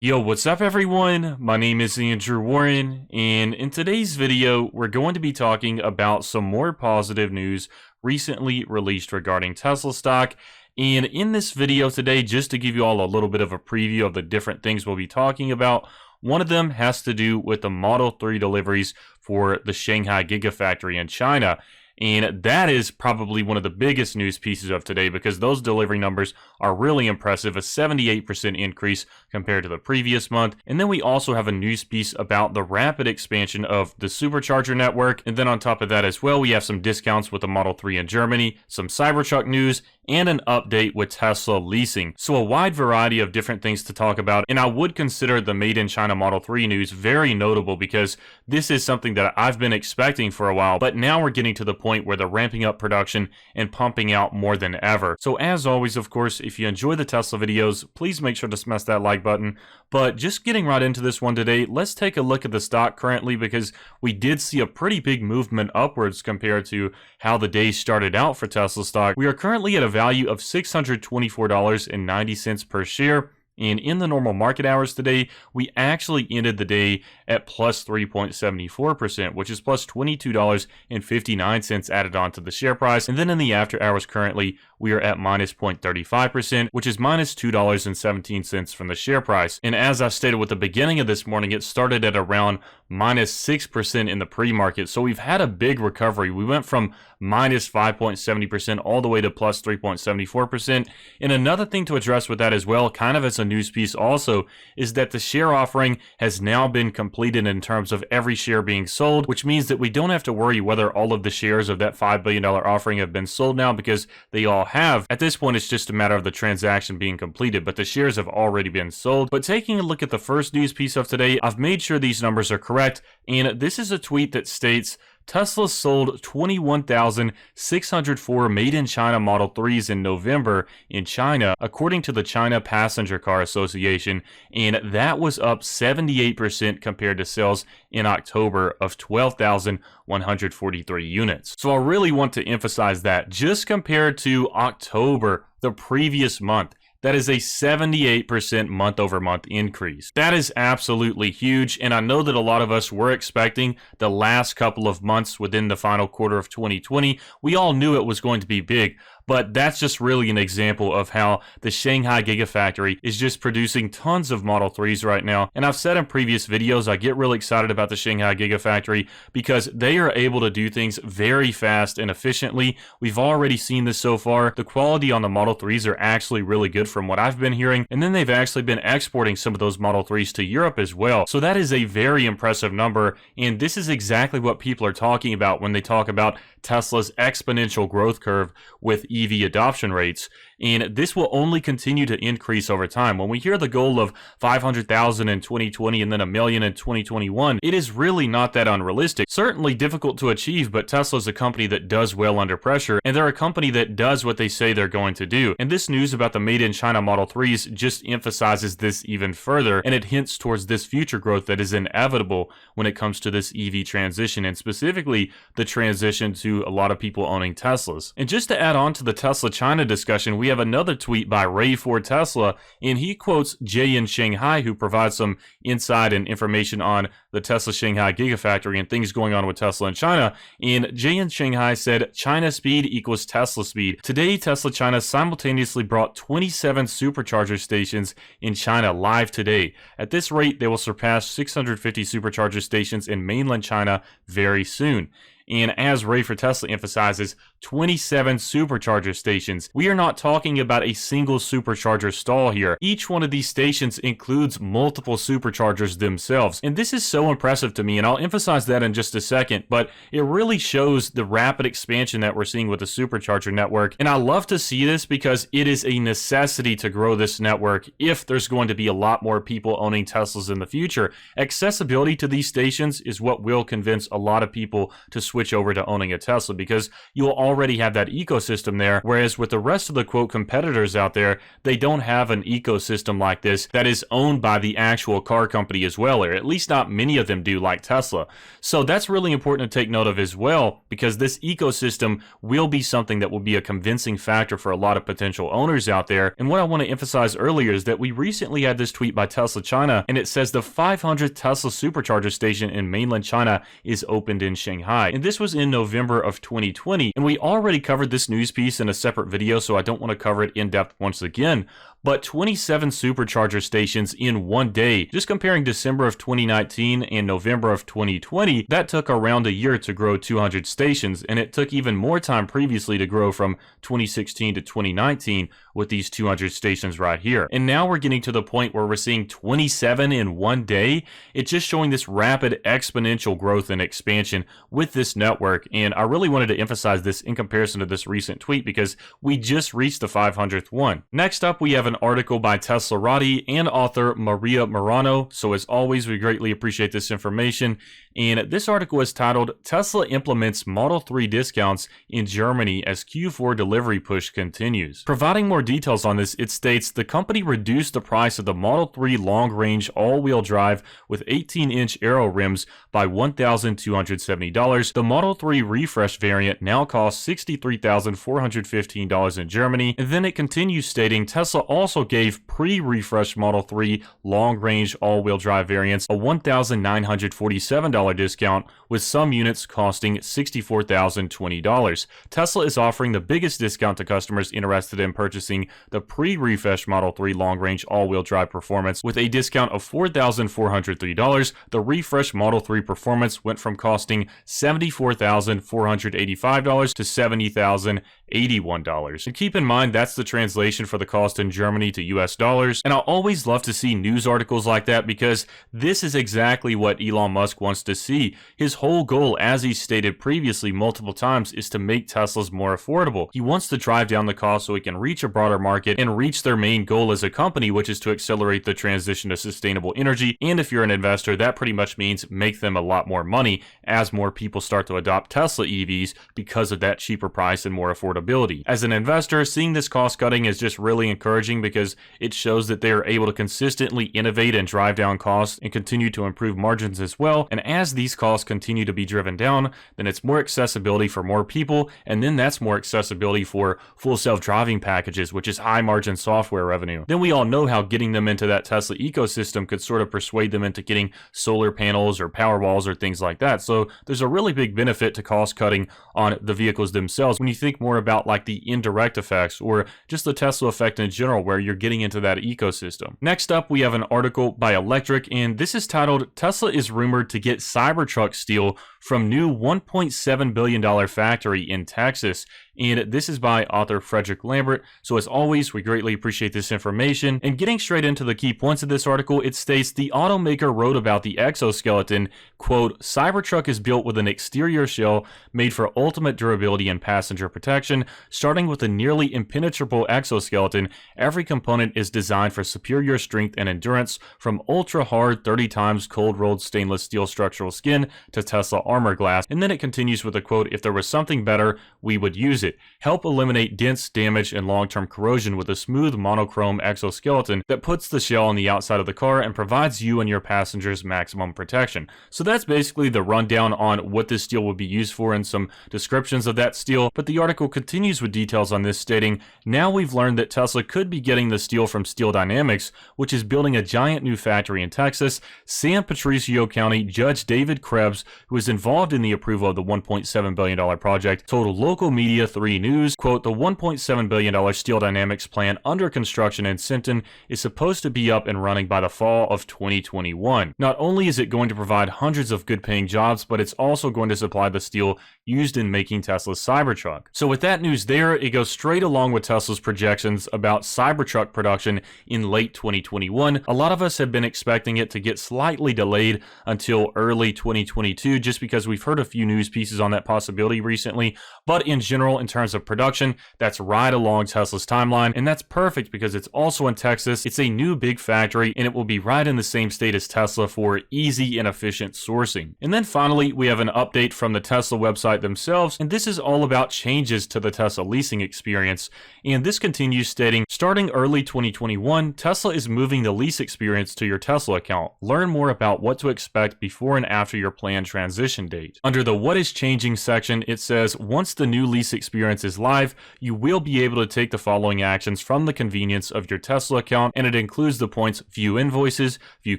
Yo, what's up everyone? My name is Andrew Warren, and in today's video, we're going to be talking about some more positive news recently released regarding Tesla stock. And in this video today, just to give you all a little bit of a preview of the different things we'll be talking about, one of them has to do with the Model 3 deliveries for the Shanghai Gigafactory in China. And that is probably one of the biggest news pieces of today because those delivery numbers are really impressive, a 78% increase compared to the previous month. And then we also have a news piece about the rapid expansion of the supercharger network. And then on top of that as well, we have some discounts with the Model 3 in Germany, some Cybertruck news, and an update with Tesla leasing. So a wide variety of different things to talk about. And I would consider the Made in China Model 3 news very notable because this is something that I've been expecting for a while, but now we're getting to the point where they're ramping up production and pumping out more than ever. So as always, of course, if you enjoy the Tesla videos, please make sure to smash that like button. But just getting right into this one today, let's take a look at the stock currently because we did see a pretty big movement upwards compared to how the day started out for Tesla stock. We are currently at a value of $624.90 per share. And in the normal market hours today, we actually ended the day at plus 3.74%, which is plus $22.59 added on to the share price. And then in the after hours currently, we are at minus 0.35%, which is minus $2.17 from the share price. And as I stated with the beginning of this morning, it started at around minus 6% in the pre-market. So we've had a big recovery. We went from minus 5.70% all the way to plus 3.74%. And another thing to address with that as well, kind of as a news piece also, is that the share offering has now been completed in terms of every share being sold, which means that we don't have to worry whether all of the shares of that $5 billion offering have been sold now because they all have. At this point, it's just a matter of the transaction being completed, but the shares have already been sold. But taking a look at the first news piece of today, I've made sure these numbers are correct, and this is a tweet that states, Tesla sold 21,604 made-in-China Model 3s in November in China, according to the China Passenger Car Association, and that was up 78% compared to sales in October of 12,143 units. So I really want to emphasize that just compared to October, the previous month, that is a 78% month-over-month increase. That is absolutely huge, and I know that a lot of us were expecting the last couple of months within the final quarter of 2020. We all knew it was going to be big, but that's just really an example of how the Shanghai Gigafactory is just producing tons of Model 3s right now. And I've said in previous videos, I get really excited about the Shanghai Gigafactory because they are able to do things very fast and efficiently. We've already seen this so far. The quality on the Model 3s are actually really good from what I've been hearing. And then they've actually been exporting some of those Model 3s to Europe as well. So that is a very impressive number. And this is exactly what people are talking about when they talk about Tesla's exponential growth curve with EV adoption rates, and this will only continue to increase over time. When we hear the goal of 500,000 in 2020 and then 1 million in 2021, it is really not that unrealistic. Certainly difficult to achieve, but Tesla's a company that does well under pressure, and they're a company that does what they say they're going to do. And this news about the Made in China Model 3s just emphasizes this even further, and it hints towards this future growth that is inevitable when it comes to this EV transition, and specifically the transition to a lot of people owning Teslas. And just to add on to the Tesla China discussion, we have another tweet by Ray for Tesla, and he quotes Jay in Shanghai, who provides some insight and information on the Tesla Shanghai Gigafactory and things going on with Tesla in China. And Jay in Shanghai said, China speed equals Tesla speed. Today, Tesla China simultaneously brought 27 supercharger stations in China live today. At this rate, they will surpass 650 supercharger stations in mainland China very soon. And as Ray for Tesla emphasizes, 27 supercharger stations. We are not talking about a single supercharger stall here. Each one of these stations includes multiple superchargers themselves. And this is so impressive to me, and I'll emphasize that in just a second, but it really shows the rapid expansion that we're seeing with the supercharger network. And I love to see this because it is a necessity to grow this network if there's going to be a lot more people owning Teslas in the future. Accessibility to these stations is what will convince a lot of people to switch switch over to owning a Tesla because you'll already have that ecosystem there, whereas with the rest of the quote competitors out there, they don't have an ecosystem like this that is owned by the actual car company as well, or at least not many of them do like Tesla. So that's really important to take note of as well, because this ecosystem will be something that will be a convincing factor for a lot of potential owners out there. And what I want to emphasize earlier is that we recently had this tweet by Tesla China, and it says the 500th Tesla supercharger station in mainland China is opened in Shanghai. And this was in November of 2020, and we already covered this news piece in a separate video, so I don't want to cover it in depth once again. But 27 supercharger stations in one day. Just comparing December of 2019 and November of 2020, that took around a year to grow 200 stations, and it took even more time previously to grow from 2016 to 2019 with these 200 stations right here. And now we're getting to the point where we're seeing 27 in one day. It's just showing this rapid exponential growth and expansion with this network, and I really wanted to emphasize this in comparison to this recent tweet because we just reached the 500th one. Next up, we have an article by Teslarati and author Maria Morano. So as always, we greatly appreciate this information. And this article is titled, Tesla Implements Model 3 Discounts in Germany as Q4 Delivery Push Continues. Providing more details on this, it states the company reduced the price of the Model 3 long-range all-wheel drive with 18-inch aero rims by $1,270. The Model 3 refresh variant now costs $63,415 in Germany. And then it continues stating Tesla also gave pre-refresh Model 3 long-range all-wheel drive variants a $1,947 discount, with some units costing $64,020. Tesla is offering the biggest discount to customers interested in purchasing the pre-refresh Model 3 long-range all-wheel drive performance with a discount of $4,403. The refresh Model 3 performance went from costing $74,485 to $70,081. And keep in mind, that's the translation for the cost in Germany to US dollars. And I always love to see news articles like that because this is exactly what Elon Musk wants to see. His whole goal, as he stated previously multiple times, is to make Teslas more affordable. He wants to drive down the cost so he can reach a broader market and reach their main goal as a company, which is to accelerate the transition to sustainable energy. And if you're an investor, that pretty much means make them a lot more money as more people start to adopt Tesla EVs because of that cheaper price and more affordability. As an investor, seeing this cost cutting is just really encouraging because it shows that they are able to consistently innovate and drive down costs and continue to improve margins as well. And as these costs continue to be driven down, then it's more accessibility for more people, and then that's more accessibility for full self-driving packages, which is high margin software revenue. Then we all know how getting them into that Tesla ecosystem could sort of persuade them into getting solar panels or power walls or things like that. So there's a really big benefit to cost cutting on the vehicles themselves when you think more about like the indirect effects or just the Tesla effect in general, where you're getting into that ecosystem. Next up, we have an article by Electric, and this is titled, Tesla is rumored to get Cybertruck steel from new $1.7 billion factory in Texas. And this is by author Frederick Lambert. So as always, we greatly appreciate this information. And getting straight into the key points of this article, it states the automaker wrote about the exoskeleton, quote, Cybertruck is built with an exterior shell made for ultimate durability and passenger protection. Starting with a nearly impenetrable exoskeleton, every component is designed for superior strength and endurance, from ultra hard 30 times cold rolled stainless steel structural skin to Tesla armor glass. And then it continues with a quote, if there was something better, we would use it. Help eliminate dense damage and long-term corrosion with a smooth monochrome exoskeleton that puts the shell on the outside of the car and provides you and your passengers maximum protection. So that's basically the rundown on what this steel would be used for and some descriptions of that steel. But the article continues with details on this, stating, now we've learned that Tesla could be getting the steel from Steel Dynamics, which is building a giant new factory in Texas. San Patricio County Judge David Krebs, who is involved in the approval of the $1.7 billion project, told local media 3 News, quote, the $1.7 billion Steel Dynamics plant under construction in Sinton is supposed to be up and running by the fall of 2021. Not only is it going to provide hundreds of good-paying jobs, but it's also going to supply the steel used in making Tesla's Cybertruck. So with that news there, it goes straight along with Tesla's projections about Cybertruck production in late 2021. A lot of us have been expecting it to get slightly delayed until early 2022 just because we've heard a few news pieces on that possibility recently, but in general, in terms of production, that's right along Tesla's timeline, and that's perfect because it's also in Texas. It's a new big factory, and it will be right in the same state as Tesla for easy and efficient sourcing. And then finally, we have an update from the Tesla website themselves, and this is all about changes to the Tesla leasing experience. And this continues stating, starting early 2021, Tesla is moving the lease experience to your Tesla account. Learn more about what to expect before and after your planned transition date. Under the What is Changing section, it says, once the new lease experience is live, you will be able to take the following actions from the convenience of your Tesla account, and it includes the points view invoices, view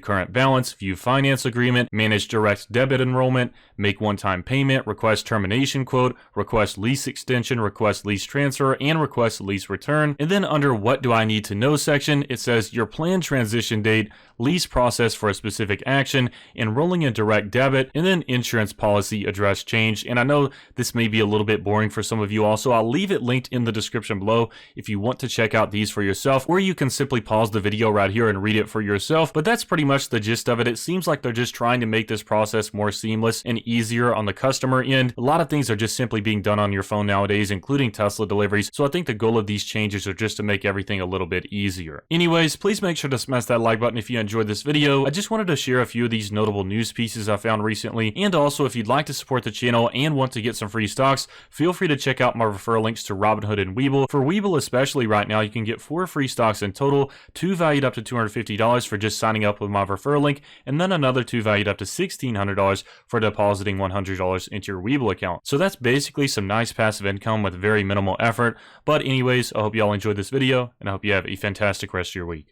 current balance, view finance agreement, manage direct debit enrollment, make one-time payment, request termination quote, request lease extension, request lease transfer, and request lease return. And then under What do I need to know section, it says your planned transition date, lease process for a specific action, enrolling in direct debit, and then insurance policy address change. And I know this may be a little bit boring for some of you also. I'll leave it linked in the description below if you want to check out these for yourself, or you can simply pause the video right here and read it for yourself. But that's pretty much the gist of it. It seems like they're just trying to make this process more seamless and easier on the customer end. A lot of things are just simply being done on your phone nowadays, including Tesla deliveries. So I think the goal of these changes are just to make everything a little bit easier. Anyways, please make sure to smash that like button if you enjoyed this video. I just wanted to share a few of these notable news pieces I found recently. And also, if you'd like to support the channel and want to get some free stocks, feel free to check out my referral links to Robinhood and Webull. For Webull especially right now, you can get 4 free stocks in total, 2 valued up to $250 for just signing up with my referral link, and then another 2 valued up to $1,600 for depositing $100 into your Webull account. So that's basically some nice passive income with very minimal effort. But anyways, I hope y'all enjoyed this video, and I hope you have a fantastic rest of your week.